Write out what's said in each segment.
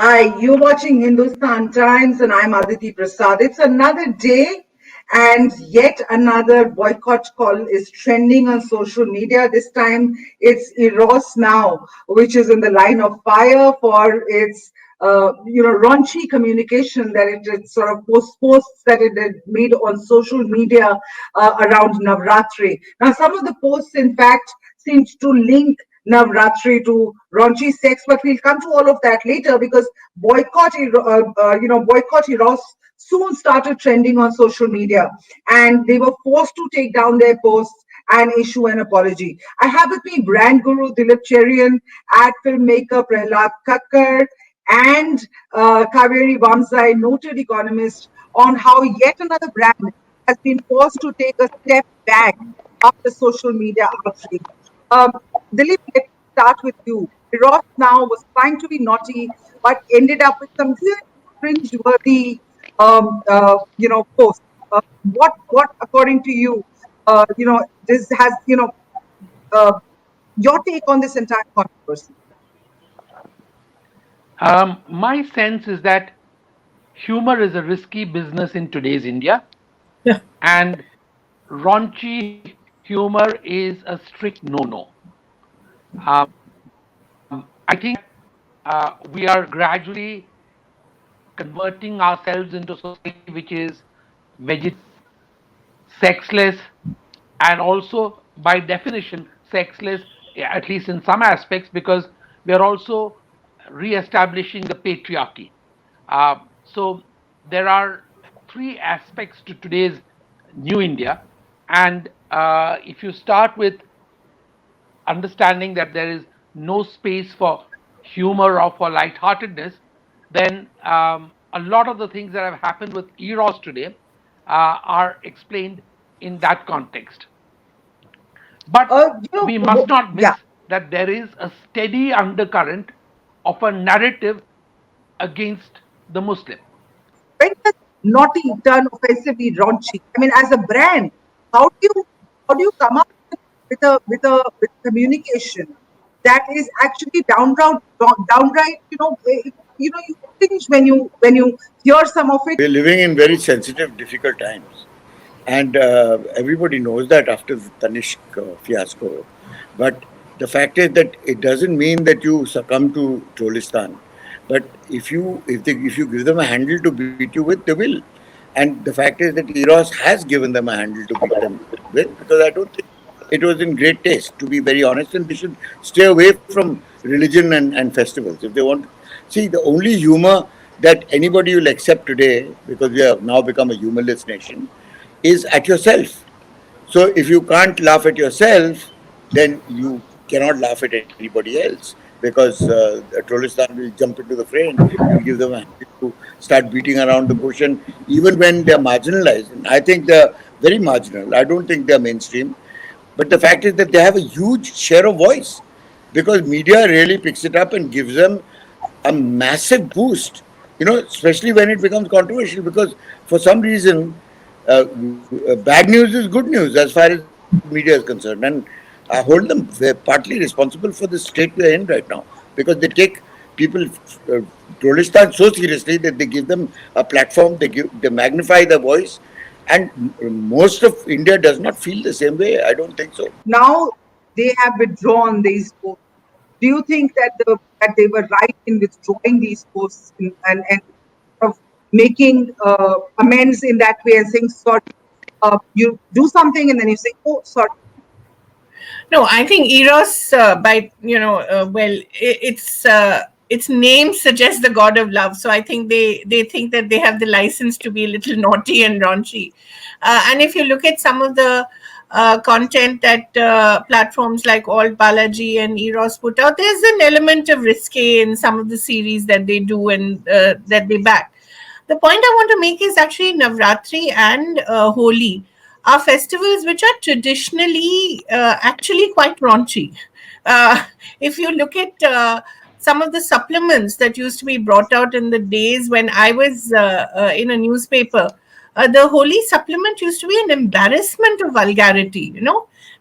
Hi, you're watching Hindustan Times, and I'm Aditi Prasad. It's another day, and yet another boycott call is trending on social media. This time, it's Eros now, which is in the line of fire for its, raunchy communication that it sort of posts that it had made on social media around Navratri. Now, some of the posts, in fact, seemed to link Navratri to raunchy sex, but we'll come to all of that later because boycott Eros soon started trending on social media, and they were forced to take down their posts and issue an apology. I have with me brand guru Dilip Cherian, ad filmmaker Prahlad Kakkar, and Kaveri Vamsai, noted economist, on how yet another brand has been forced to take a step back after social media outrage. Um, Dilip, let's start with you. Ross now was trying to be naughty, but ended up with some really cringe-worthy, posts. According to you, this has, uh, your take on this entire controversy. My sense is that humor is a risky business in today's India, and raunchy humor is a strict no-no. I think we are gradually converting ourselves into society which is vegetarian, sexless, and also by definition sexless, at least in some aspects, because we are also re-establishing the patriarchy. So there are three aspects to today's new India, and if you start with understanding that there is no space for humor or for lightheartedness, then a lot of the things that have happened with Eros today are explained in that context. But we must not miss Yeah, that there is a steady undercurrent of a narrative against the Muslim. when does naughty turn offensively raunchy? I mean, as a brand, how do you how do you come up with communication that is actually downright, you cringe when you hear some of it. We're living in very sensitive, difficult times. And everybody knows that after the Tanishq fiasco. But the fact is that it doesn't mean that you succumb to Trollistan. But if you give them a handle to beat you with, they will. And the fact is that Eros has given them a handle to beat them with, because I don't think it was in great taste, to be very honest. And they should stay away from religion and festivals if they want. See, the only humor that anybody will accept today, because we have now become a humorless nation, is at yourself. So if you can't laugh at yourself, then you cannot laugh at anybody else, because Trollistan will jump into the frame. You'll give them a hand to start beating around the bush, and even when they're marginalized, and I think they're very marginal. I don't think they're mainstream, but the fact is that they have a huge share of voice, because media really picks it up and gives them a massive boost. Especially when it becomes controversial, because for some reason, bad news is good news as far as media is concerned, and I hold them partly responsible for the state we are in right now, because they take people, uh, Rollistan, so seriously that they give them a platform, they magnify their voice, and most of India does not feel the same way. I don't think so. Now they have withdrawn these posts. Do you think that they were right in withdrawing these posts and of making amends in that way and saying sorry? You do something and then you say, oh, sorry. No, I think Eros, its name suggests the god of love. So I think they think that they have the license to be a little naughty and raunchy. And if you look at some of the content that platforms like Alt Balaji and Eros put out, there's an element of risque in some of the series that they do and that they back. The point I want to make is actually Navratri and Holi are festivals which are traditionally actually quite raunchy. Uh, if you look at some of the supplements that used to be brought out in the days when I was in a newspaper, the holy supplement used to be an embarrassment of vulgarity,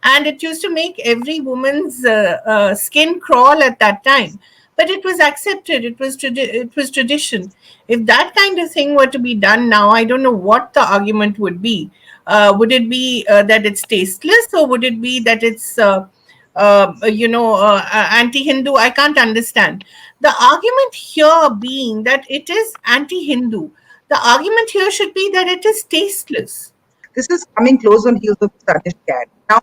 and it used to make every woman's skin crawl at that time. but it was accepted. It was tradition. If that kind of thing were to be done now, I don't know what the argument would be. Would it be that it's tasteless, or would it be that it's anti-Hindu? I can't understand. The argument here being that it is anti-Hindu. The argument here should be that it is tasteless. This is coming close on heels of the Tanish cat. Now,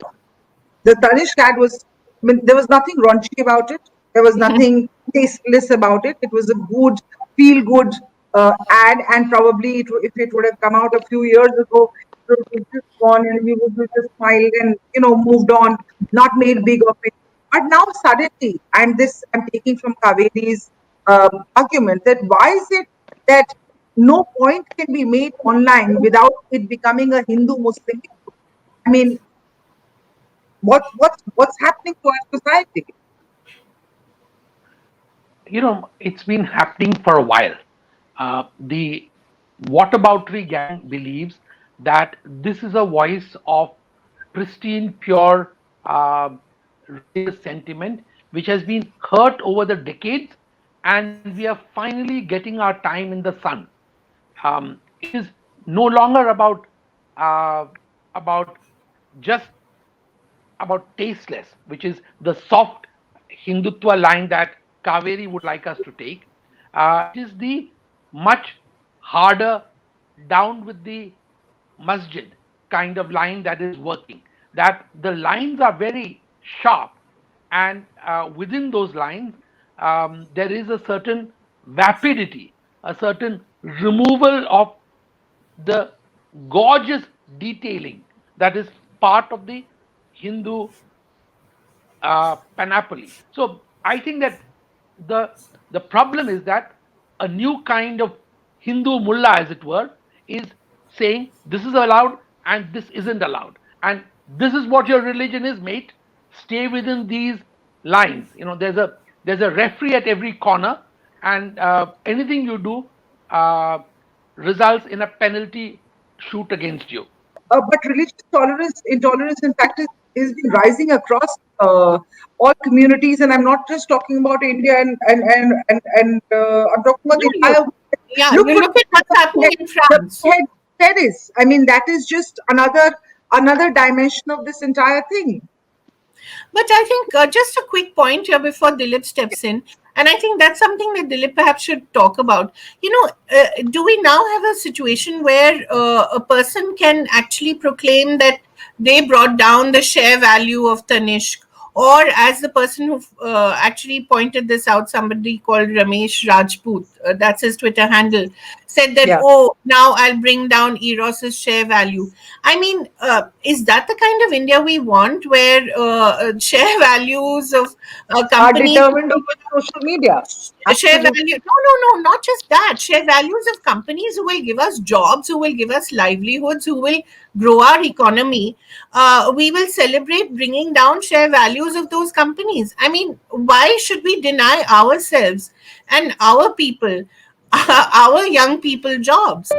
the Tanish cat was, I mean, there was nothing raunchy about it. There was nothing tasteless about it. It was a good, feel good ad, and probably if it would have come out a few years ago, it would have just gone and we would have just smiled and moved on, not made big of it. But now suddenly, and this I'm taking from Kaveri's argument, that why is it that no point can be made online without it becoming a Hindu Muslim issue? I mean, what's happening to our society? It's been happening for a while. The whataboutery gang believes that this is a voice of pristine, pure religious sentiment, which has been hurt over the decades, and we are finally getting our time in the sun. It is no longer uh, about just about tasteless, which is the soft Hindutva line that Kaveri would like us to take. It is the much harder, down with the masjid kind of line that is working. That the lines are very sharp, and within those lines, there is a certain vapidity, a certain removal of the gorgeous detailing that is part of the Hindu panoply. So I think that the the problem is that a new kind of Hindu mullah, as it were, is saying this is allowed and this isn't allowed, and this is what your religion is, mate. Stay within these lines. There's a referee at every corner, and anything you do results in a penalty shoot against you. But religious intolerance, in fact, is been rising across all communities, and I'm not just talking about India and I'm talking about No, the entire world. Look you what look at what's happening in the France. head terrorists. I mean, that is just another dimension of this entire thing. But I think just a quick point here before Dilip steps in, and I think that's something that Dilip perhaps should talk about. Do we now have a situation where a person can actually proclaim that they brought down the share value of Tanishq? Or, as the person who actually pointed this out, somebody called Ramesh Rajput, that's his Twitter handle, said that, Yeah. oh, now I'll bring down Eros's share value. I mean, is that the kind of India we want, where share values of Are companies, determined over social media. share Absolutely. value? No, not just that. Share values of companies who will give us jobs, who will give us livelihoods, who will grow our economy. We will celebrate bringing down share values of those companies. I mean, why should we deny ourselves and our people, our young people, jobs?